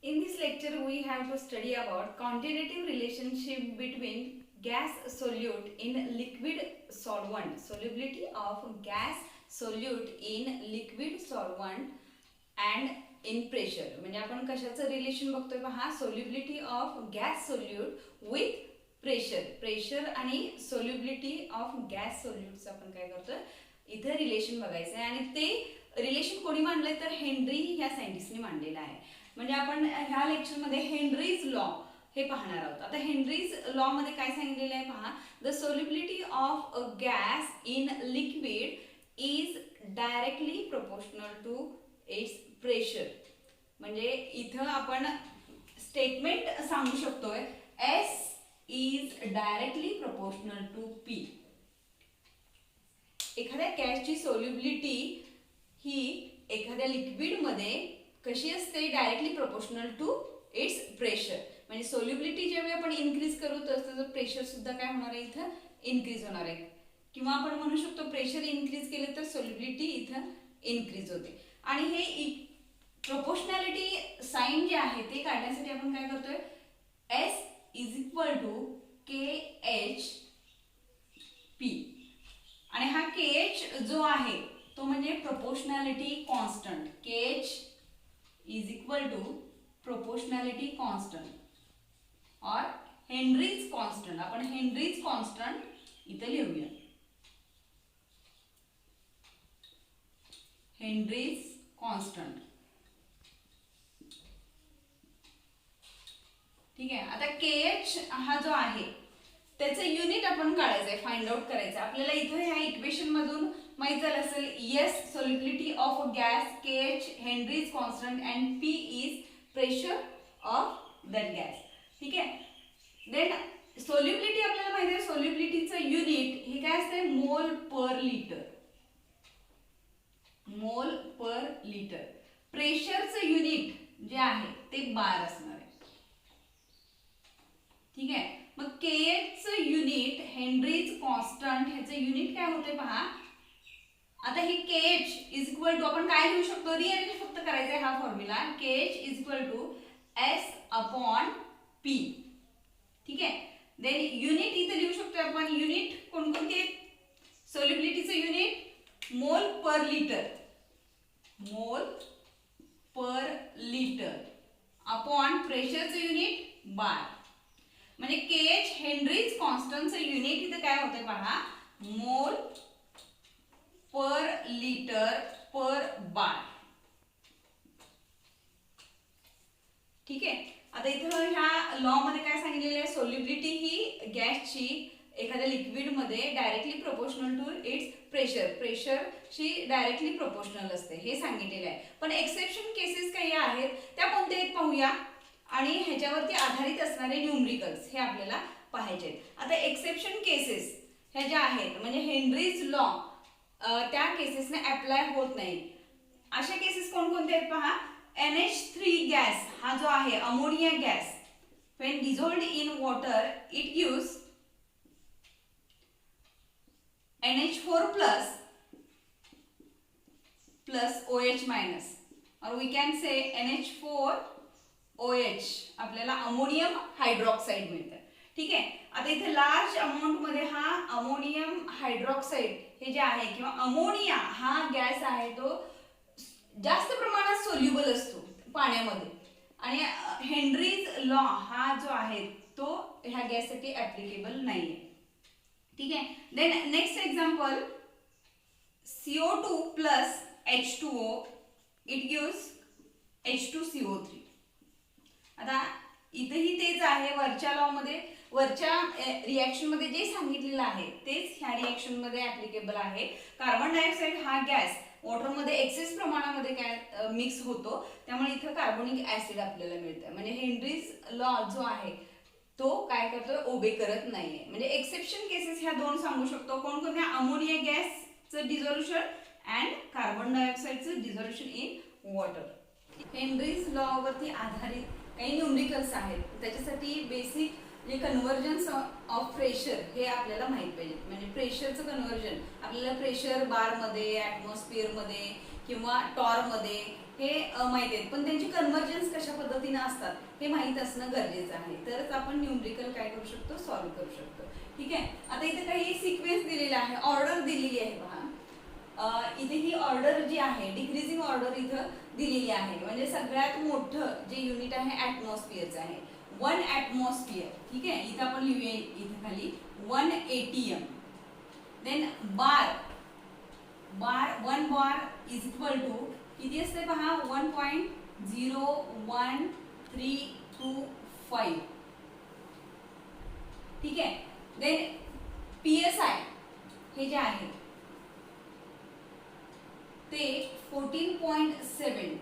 In this lecture, we have to study about quantitative relationship between gas solute in liquid solvent, solubility of gas solute in liquid solvent and in pressure. म्हणजे आपण कशाचं relation बघतोय पहा, solubility of gas solute with pressure आणि solubility of gas solutes आपण काय करतोय इथे रिलेशन बघायचं आहे आणि ते रिलेशन कोणी मांडलंय तर हेनरी ह्या सायंटिस्टने मांडलेलं आहे. म्हणजे आपण ह्या लेक्चर मध्ये हेनरीज लॉ हे पाहणार आहोत. आता हेनरीज लॉ मध्ये काय सांगितलेलं आहे पहा, the solubility of a gas in liquid is directly proportional to its pressure. म्हणजे इथं आपण स्टेटमेंट सांगू शकतोय S is directly proportional to P. एखाद्या गॅसची सोल्युबिलिटी ही एखाद्या लिक्विड मध्ये कशी असते, directly proportional to its pressure. म्हणजे सोल्युबिलिटी ज्यावेळी आपण इन्क्रीज करू तर प्रेशर सुद्धा काय होणार आहे, इथं इन्क्रीज होणार आहे. किंवा आपण म्हणू शकतो प्रेशर इन्क्रीज केले तर सोल्युबिलिटी इथं इन्क्रीज होते. आणि हे प्रोपोर्शनॅलिटी साइन जे आहे ते काढण्यासाठी आपण काय करतोय, S is equal to K H P. आणि हा के एच जो आहे तो म्हणजे proportionality constant. K H is equal to proportionality constant और हेनरीज कॉन्स्टंट. आपण हेनरीज कॉन्स्टंट इथे लिहूया. Henry's constant. ठीक आहे. आता के एच हा जो आहे त्याचं युनिट आपण काढायचं आहे, फाइंड आउट करायचं. आपल्याला इथं ह्या इक्वेशन मधून माहित झालं असेल S solubility of a gas, K H Henrys constant and P is pressure of that gas. ठीक आहे. देन सोल्युबिलिटी आपल्याला माहिती आहे, सोल्युबिलिटीचं युनिट हे काय असते, मोल पर लिटर. मोल पर लिटर. प्रेशरचं युनिट जे आहे ते बार असणार आहे. ठीक आहे. मग के एचचं युनिट हेनरीज कॉन्स्टंट ह्याचं युनिट काय होते पहा. आता हे K H is equal to आपण काय लिहू शकतो, रिअरेंज फक्त करायचा आहे हा formula. K H is equal to S upon P. ठीक आहे. देन युनिट इथे लिहू शकतो आपण. युनिट कोणकोणते, सोल्युबिलिटीचं युनिट मोल पर लिटर, मोल पर लिटर अपॉन प्रेशरचं युनिट बार. म्हणजे के एच हेनरीज कॉन्स्टंटचं युनिट इथे काय होते पहा, मोल पर लिटर पर बार. ठीक आहे. आता इथं ह्या लॉ मध्ये काय सांगितलेलं आहे, सोल्युबिलिटी ही गॅसची एखाद्या लिक्विड मध्ये directly proportional to its pressure, प्रेशरशी डायरेक्टली प्रोपोर्शनल असते हे सांगितलेलं आहे. पण एक्सेप्शन केसेस काही आहेत त्या कोणत्या आहेत पाहूया आणि ह्याच्यावरती आधारित असणारे न्यूमरिकल्स हे आपल्याला पाहायचे आहेत. आता एक्सेप्शन केसेस ह्या ज्या आहेत म्हणजे हेनरीज लॉ त्या केसेसने अप्लाय होत नाही. अशा केसेस कोणकोणत्या आहेत पहा. NH3 गॅस हा जो आहे ammonia gas, when dissolved in water it gives NH4 plus OH minus or we can say NH4OH. आपल्याला अमोनियम हायड्रॉक्साइड मिळतं. ठीक आहे. आता इथे लार्ज अमाउंट मध्ये हा अमोनियम हायड्रॉक्साइड हे जे आहे किंवा अमोनिया हा गॅस आहे तो जास्त प्रमाणात सोल्युबल असतो पाण्यामध्ये आणि हेनरीज लॉ हा जो आहे तो ह्या गॅससाठी ऍप्लिकेबल नाहीये. ठीक आहे. Then next example, CO2 plus H2O it gives H2CO3. आता इथेही तेच आहे, वरच्या लॉ मध्ये वरच्या रिएक्शन मध्ये जे सांगितलेलं आहे तेच ह्या रिएक्शन मध्ये ऍप्लिकेबल आहे. कार्बन डायऑक्साइड हा गॅस वॉटर मध्ये एक्सेस प्रमाणामध्ये काय मिक्स होतो त्यामुळे इथं कार्बोनिक ऍसिड आपल्याला मिळतं. म्हणजे हेनरीज लॉ जो आहे तो काय करतोय, ओबे करत नाहीये. म्हणजे एक्सेप्शन केसेस ह्या दोन सांगू शकतो. कोणकोणत्या, अमोनिया गॅसचं डिझोल्युशन अँड कार्बन डायऑक्साइडचं dissolution in water. Henry's law वरती आधारित काही न्यूमरिकल्स आहेत. त्याच्यासाठी बेसिक जे कन्व्हर्जन्स ऑफ प्रेशर हे आपल्याला माहित पाहिजे. म्हणजे प्रेशरचं कन्व्हर्जन आपल्याला प्रेशर बार मध्ये, ऍटमॉस्फिअर मध्ये किंवा टॉर मध्ये हे माहिती आहेत, पण त्यांची कन्व्हर्जन्स कशा पद्धतीने पद्धतीने असतात हे माहीत असणं गरजेचं आहे, तरच आपण न्यूमरिकल काय करू शकतो, सॉल्व्ह करू शकतो. ठीक आहे. आता इथे काही सिक्वेन्स दिलेला आहे, ऑर्डर दिलेली आहे पहा. इथे ही ऑर्डर जी आहे डिक्रीजिंग ऑर्डर इथं दिलेली आहे. म्हणजे सगळ्यात मोठं जे युनिट आहे ॲटमॉस्फिअरचं आहे, 1 ॲटमॉस्फिअर. ठीक आहे. इथं आपण लिहूया इथे खाली 1 ATM. Then bar 1 bar is equal to किती असते पहा, 1.01325. ठीक आहे. देन PSI हे जे आहे ते 14.7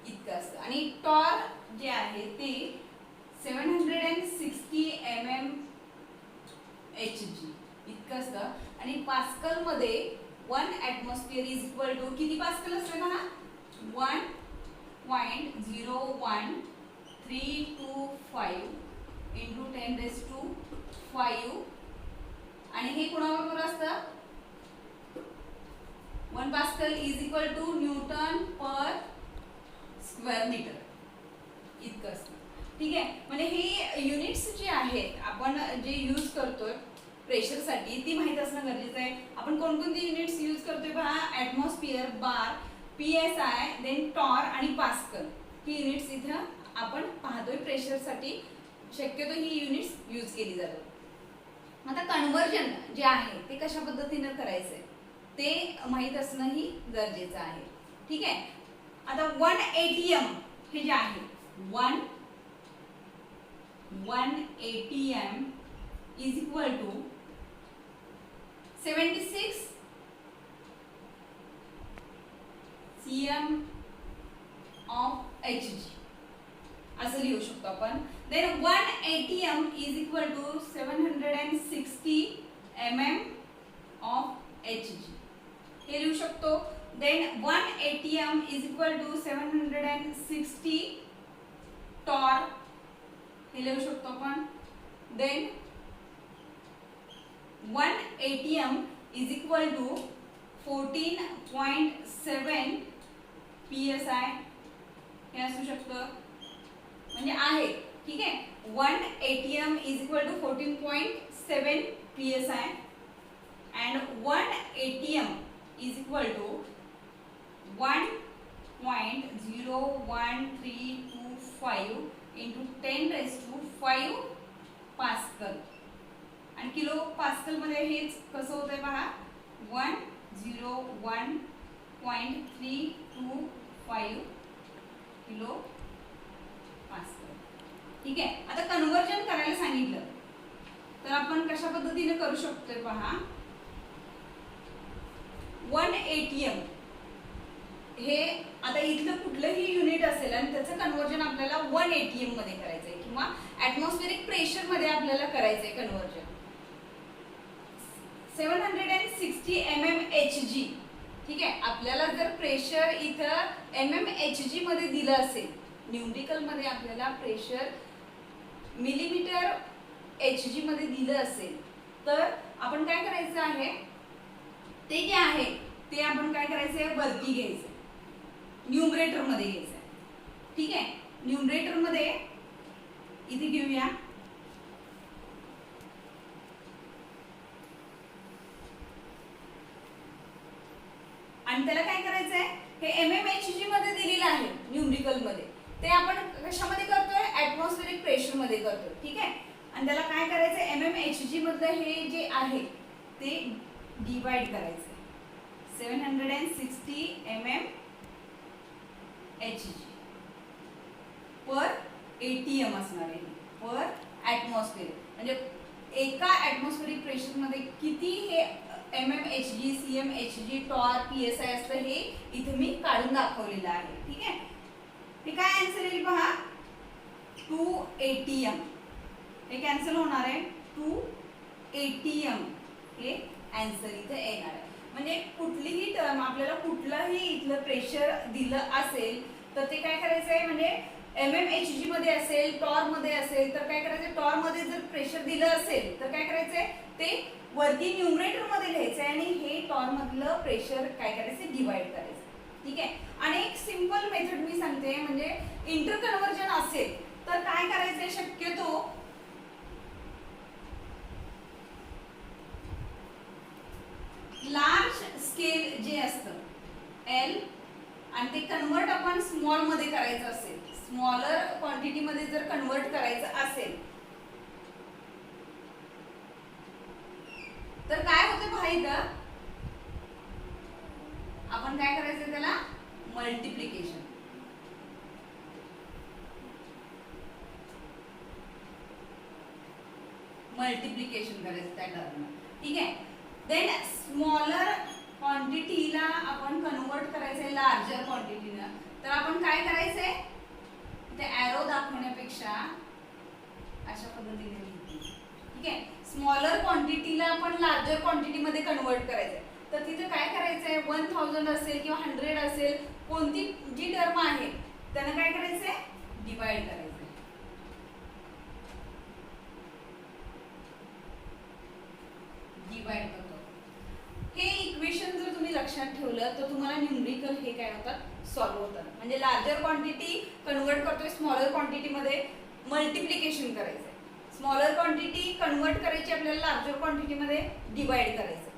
इतकं असतं आणि टॉर जे आहे ते 760 mmHg इतकं असतं. आणि पास्कल मध्ये 1 ॲटमॉस्फिअर इज इक्वल टू किती पास्कल असते ना, 1.01325 इंटू 10⁵. आणि हे कोणाबरोबर असतं, 1 pascal is equal to newton per square metre इतकं असतं. ठीक आहे. म्हणजे हे युनिट्स जे आहेत आपण जे यूज करतोय प्रेशरसाठी ती माहित असणं गरजेचं आहे. आपण कोणकोणती युनिट्स यूज करतोय पहा, ॲटमॉस्फिअर, बार, PSI, देन टॉर आणि पास्कल ही युनिट्स इथं आपण पाहतोय. प्रेशरसाठी शक्यतो ही युनिट्स यूज केली जातात. आता कन्व्हर्जन जे आहे ते कशा पद्धतीने करायचंय ते माहित असणं ही गरजेचं आहे. ठीक आहे. आता 1 ATM हे जे आहे 1 ATM is equal to 76 cm of Hg असं लिहू शकतो आपण. Then 1 ATM is equal to 760 mm of Hg हे लिहू शकतो. Then 1 ATM is equal to 760 torr हे लिहू शकतो आपण. Then 1 ATM is equal to 14.7 PSI हे असू शकतं. म्हणजे आहे. ठीक आहे. 1 ATM is equal to 14.7 PSI and 1 ATM is equal to 1.01325 into 10⁵ pascal. आणि किलो पास्कल मध्ये हेच कसं होतंय पहा, 101.325 किलो पास्कल. ठीक आहे. आता कन्व्हर्जन करायला सांगितलं तर आपण कशा पद्धतीने करू शकतोय पहा. 1 ATM हे आता इथलं कुठलंही युनिट असेल आणि त्याचं कन्व्हर्जन आपल्याला 1 ATM मध्ये करायचंय किंवा ॲटमॉस्फेरिक प्रेशर मध्ये आपल्याला करायचंय कन्व्हर्जन. 760 mmHg. ठीक आहे. आपल्याला जर प्रेशर इथं mmHg मध्ये दिलं असेल, न्यूमरिकल मध्ये आपल्याला प्रेशर मिलीमीटर Hg मध्ये दिलं असेल तर आपण काय करायचं आहे, ते जे आहे ते आपण काय करायचंय, वरती घ्यायचं, न्यूमरेटर मध्ये घ्यायचं. ठीक आहे. न्यूमरेटर मध्ये इथे घेऊया आणि त्याला काय करायचंय, हे mmHg मध्ये दिलेलं आहे न्यूमरिकल मध्ये, ते आपण कशामध्ये करतोय, ॲटमॉस्फेरिक प्रेशर मध्ये करतोय. ठीक आहे. आणि त्याला काय करायचंय, mmHg मधलं हे जे आहे ते डिवाइड करायचंय. 760 mmHg पर ATM असणार आहे, पर ॲटमॉस्फेअर. म्हणजे एका ॲटमॉस्फेरिक प्रेशर मध्ये किती हे mmHg, cmHg, टॉर, PSI असतं हे इथे मी काढून दाखवलेलं आहे. ठीक आहे. हे काय आन्सर येईल पहा, 2 ATM. हे कॅन्सल होणार आहे, 2 ATM हे आन्सर इथे येणार आहे. म्हणजे कुठलीही टर्म आपल्याला कुठलाही इथलं प्रेशर दिलं असेल तर ते काय करायचं आहे, म्हणजे mmHg मध्ये असेल, टॉर मध्ये असेल तर काय करायचं, टॉर मध्ये जर प्रेशर दिलं असेल तर काय करायचंय, ते वरती न्यूमरेटर मध्ये लिहायचंय आणि हे टॉर मधलं प्रेशर काय करायचं, डिवाइड करायचं. ठीक आहे. आणि एक सिंपल मेथड मी सांगते, म्हणजे इंटर कन्व्हर्जन असेल तर काय करायचंय, शक्यतो लार्ज स्केल जे असतं एल आणि ते कन्वर्ट आपण स्मॉल मध्ये करायचं असेल, स्मॉलर क्वांटिटी मध्ये जर कन्वर्ट करायचं असेल तर काय होतं पहा, इथं आपण काय करायचं, त्याला मल्टिप्लिकेशन. मल्टिप्लिकेशन करायचं त्या टर्मला. ठीक आहे. देन स्मॉलर क्वांटिटीला आपण कन्वर्ट करायचंय लार्जर क्वांटिटीनं, तर आपण काय करायचंय, ते एरो दाखवण्यापेक्षा अशा पद्धतीने लिहिते. ठीक आहे. स्मॉलर क्वांटिटीला आपण लार्जर क्वांटिटी मध्ये कन्वर्ट करायचंय, तर तिथे काय करायचंय, 1000 असेल किंवा 100 असेल, कोणती जी टर्म आहे त्यानं काय करायचंय, डिवाइड करायचंय. डिवाइड करतो. हे इक्वेशन जर तुम्ही लक्षात ठेवलं तर तुम्हाला न्यूमरिकल हे काय होतात, सॉल्व्ह होतात. म्हणजे लार्जर क्वांटिटी कन्वर्ट करतोय स्मॉलर क्वांटिटी मध्ये, मल्टिप्लिकेशन करायचंय. स्मॉलर क्वांटिटी कन्वर्ट करायची आपल्याला लार्जर क्वांटिटी मध्ये, डिवाइड करायचं.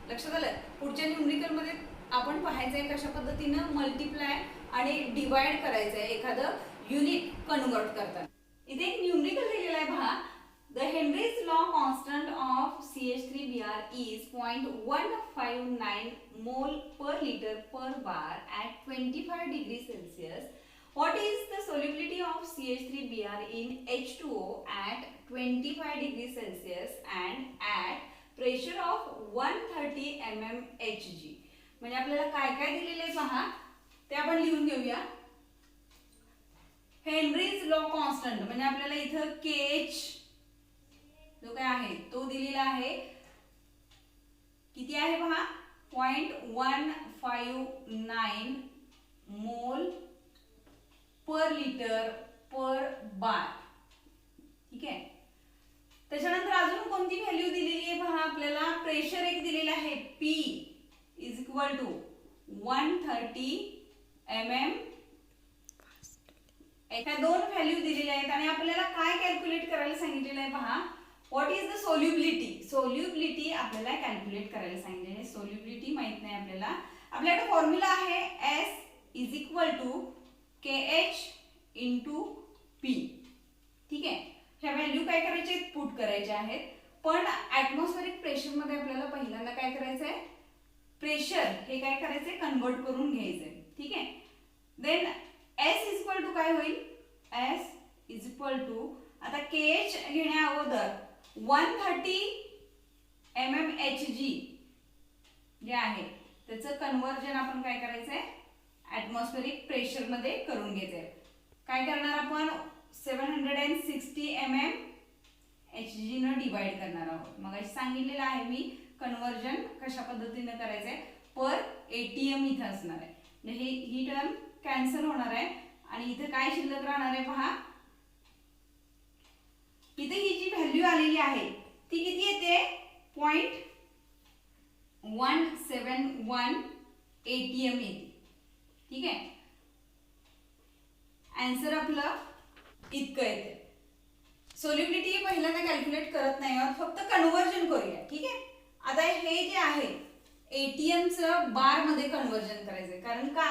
लक्षात आलं. पुढच्या न्यूमरिकल मध्ये आपण पाहायचंय कशा पद्धतीनं मल्टिप्लाय आणि डिवाइड करायचंय एखादं युनिट कन्वर्ट करताना. इथे एक न्यूमरिकल दिलेलं आहे पहा. The Henry's law constant of CH3Br is 0.159 mole per liter per bar at 25 degrees Celsius. What is the solubility of CH3Br in H2O at 25 degrees Celsius and at pressure of 130 mmHg? म्हणजे आपल्याला काय काय दिलेले आहे पहा, ते आपण लिहून घेऊया. हेनरीज लॉ कॉन्स्टंट म्हणजे आपल्याला इथं KH जो काय आहे तो दिलेला आहे, किती आहे पहा, 0.159 मोल पर लिटर पर बार. ठीक आहे. त्याच्यानंतर अजून कोणती व्हॅल्यू दिलेली आहे पहा, आपल्याला प्रेशर एक दिलेला आहे P is equal to 130 mm. ह्या दोन व्हॅल्यू दिलेल्या आहेत आणि आपल्याला काय कॅल्क्युलेट करायला सांगितलेलं आहे पहा, what is the solubility. Solubility आपल्याला कॅल्क्युलेट करायला सांगितलेलं आहे. सोल्युबिलिटी माहित नाही आपल्याला. आपल्याकडे फॉर्म्युला आहे S is equal to KH into P. ठीक आहे. ह्या व्हॅल्यू काय करायचे, पुट करायच्या आहेत. पण ऍटमॉस्फेरिक प्रेशर मध्ये आपल्याला पहिल्यांदा काय करायचंय, प्रेशर हे काय करायचंय, कन्वर्ट करून घ्यायचंय. ठीक आहे. Then S is equal to काय होईल, S इज इक्वल टू आता KH घेण्या अगोदर 130 mmHg जे आहे त्याचं कन्वर्जन आपण काय करायचंय, ऍटमॉस्फेरिक प्रेशर मध्ये करून घ्यायचंय. काय करणार आपण, 760 mmHg न डिवाइड करणार आहोत. मग सांगितलेलं आहे मी कन्वर्जन कशा पद्धतीने करायचंय, पर ATM इथं असणार आहे. म्हणजे ही टर्म कॅन्सल होणार आहे आणि इथे काय शिल्लक राहणार आहे पहा, इथे ही जी व्हॅल्यू आलेली आहे ती किती येते, 0.171 ATM येते. ठीक आहे. आन्सर आपलं इतकं येते. सोल्युबिलिटी पहिल्यांदा कॅल्क्युलेट करत नाही आहोत, फक्त कन्वर्जन करूया. ठीक आहे. आता हे जे आहे ATM चं बार मध्ये कन्वर्जन करायचंय, कारण का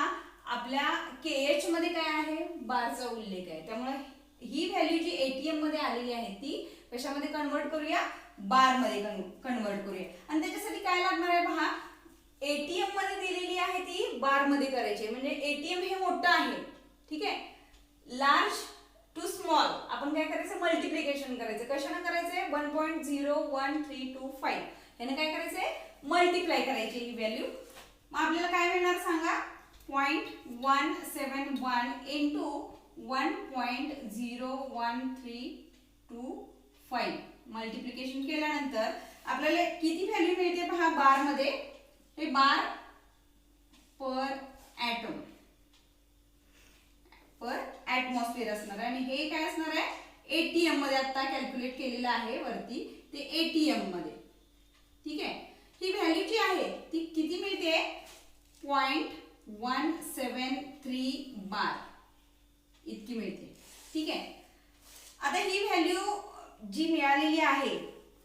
आपल्या KH मध्ये काय आहे, बारचा उल्लेख आहे. त्यामुळे ही व्हॅल्यू जी ATM मध्ये आलेली आहे ती कशामध्ये कन्वर्ट करूया, बार मध्ये कन्वर्ट करूया. आणि त्याच्यासाठी काय लागणार आहे पहा, ATM मध्ये दिलेली आहे ती बार मध्ये करायची. म्हणजे ATM हे मोठं आहे. ठीक आहे. लार्ज टू स्मॉल आपण काय करायचं, मल्टिप्लिकेशन करायचं. कशाने करायचंय, 1.01325 याने काय करायचंय, मल्टिप्लाय करायची ही व्हॅल्यू. मग आपल्याला काय मिळणार सांगा, 0.171 इंटू 1.01325 मल्टिप्लिकेशन केल्यानंतर आपल्याला किती व्हॅल्यू मिळते पहा, बार मध्ये. हे बार पर ॲटम पर ॲटमॉस्फिअर असणार आहे आणि हे काय असणार आहे, ATM मध्ये आता कॅल्क्युलेट केलेलं आहे वरती, ते ATM मध्ये. ठीक आहे. ही व्हॅल्यू जी आहे ती किती मिळते, 0.173 बार इतकी मिळते. ठीक आहे. आता ही व्हॅल्यू जी मिळालेली आहे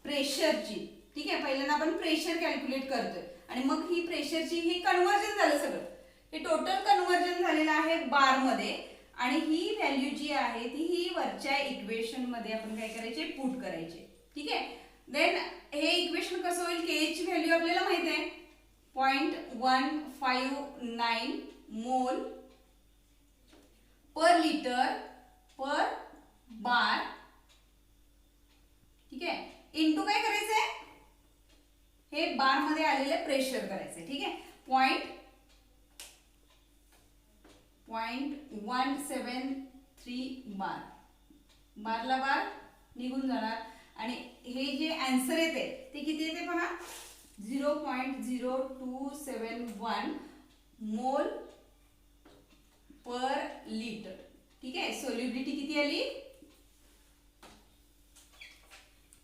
प्रेशरची, ठीक आहे, पहिल्यांदा आपण प्रेशर कॅल्क्युलेट करतोय आणि मग ही प्रेशरची ही कन्व्हर्जन झालं सगळं, हे टोटल कन्व्हर्जन झालेलं आहे बार मध्ये आणि ही व्हॅल्यू जी आहे ती ही वरच्या इक्वेशन मध्ये आपण काय करायचे, पुट करायचे. ठीक आहे. देन हे इक्वेशन कसं होईल, के ची व्हॅल्यू आपल्याला माहित आहे 0.159 मोल पर लिटर पर बार. ठीक आहे. इंटू काय करायचंय, हे बार मध्ये आलेले प्रेशर करायचंय. ठीक आहे. 0.173 बार, बारला बार निघून जाणार आणि हे जे आन्सर येते ते किती येते पहा, 0.0271 मोल पर लिटर. ठीक आहे. सोल्युबिलिटी किती आली,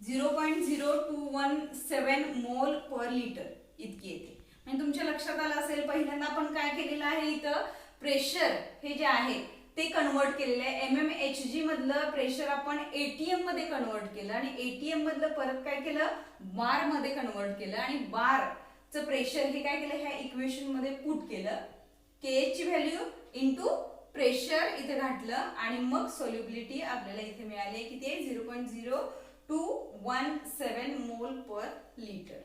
0.0217 मोल पर लिटर इतकी येते. म्हणजे तुमच्या लक्षात आलं असेल, पहिल्यांदा आपण काय केलेलं आहे, इथं प्रेशर हे जे आहे ते कन्वर्ट केलेलं आहे. MMHG मधलं प्रेशर आपण ATM मध्ये कन्वर्ट केलं आणि ATM मधलं परत काय केलं, बार मध्ये कन्वर्ट केलं आणि बारचं प्रेशर हे काय केलं, ह्या इक्वेशन मध्ये पुट केलं. के ची व्हॅल्यू इंटू प्रेशर इथे घातलं आणि मग सोल्युबिलिटी आपल्याला इथे मिळाली किती आहे, 0.0217 मोल पर लिटर.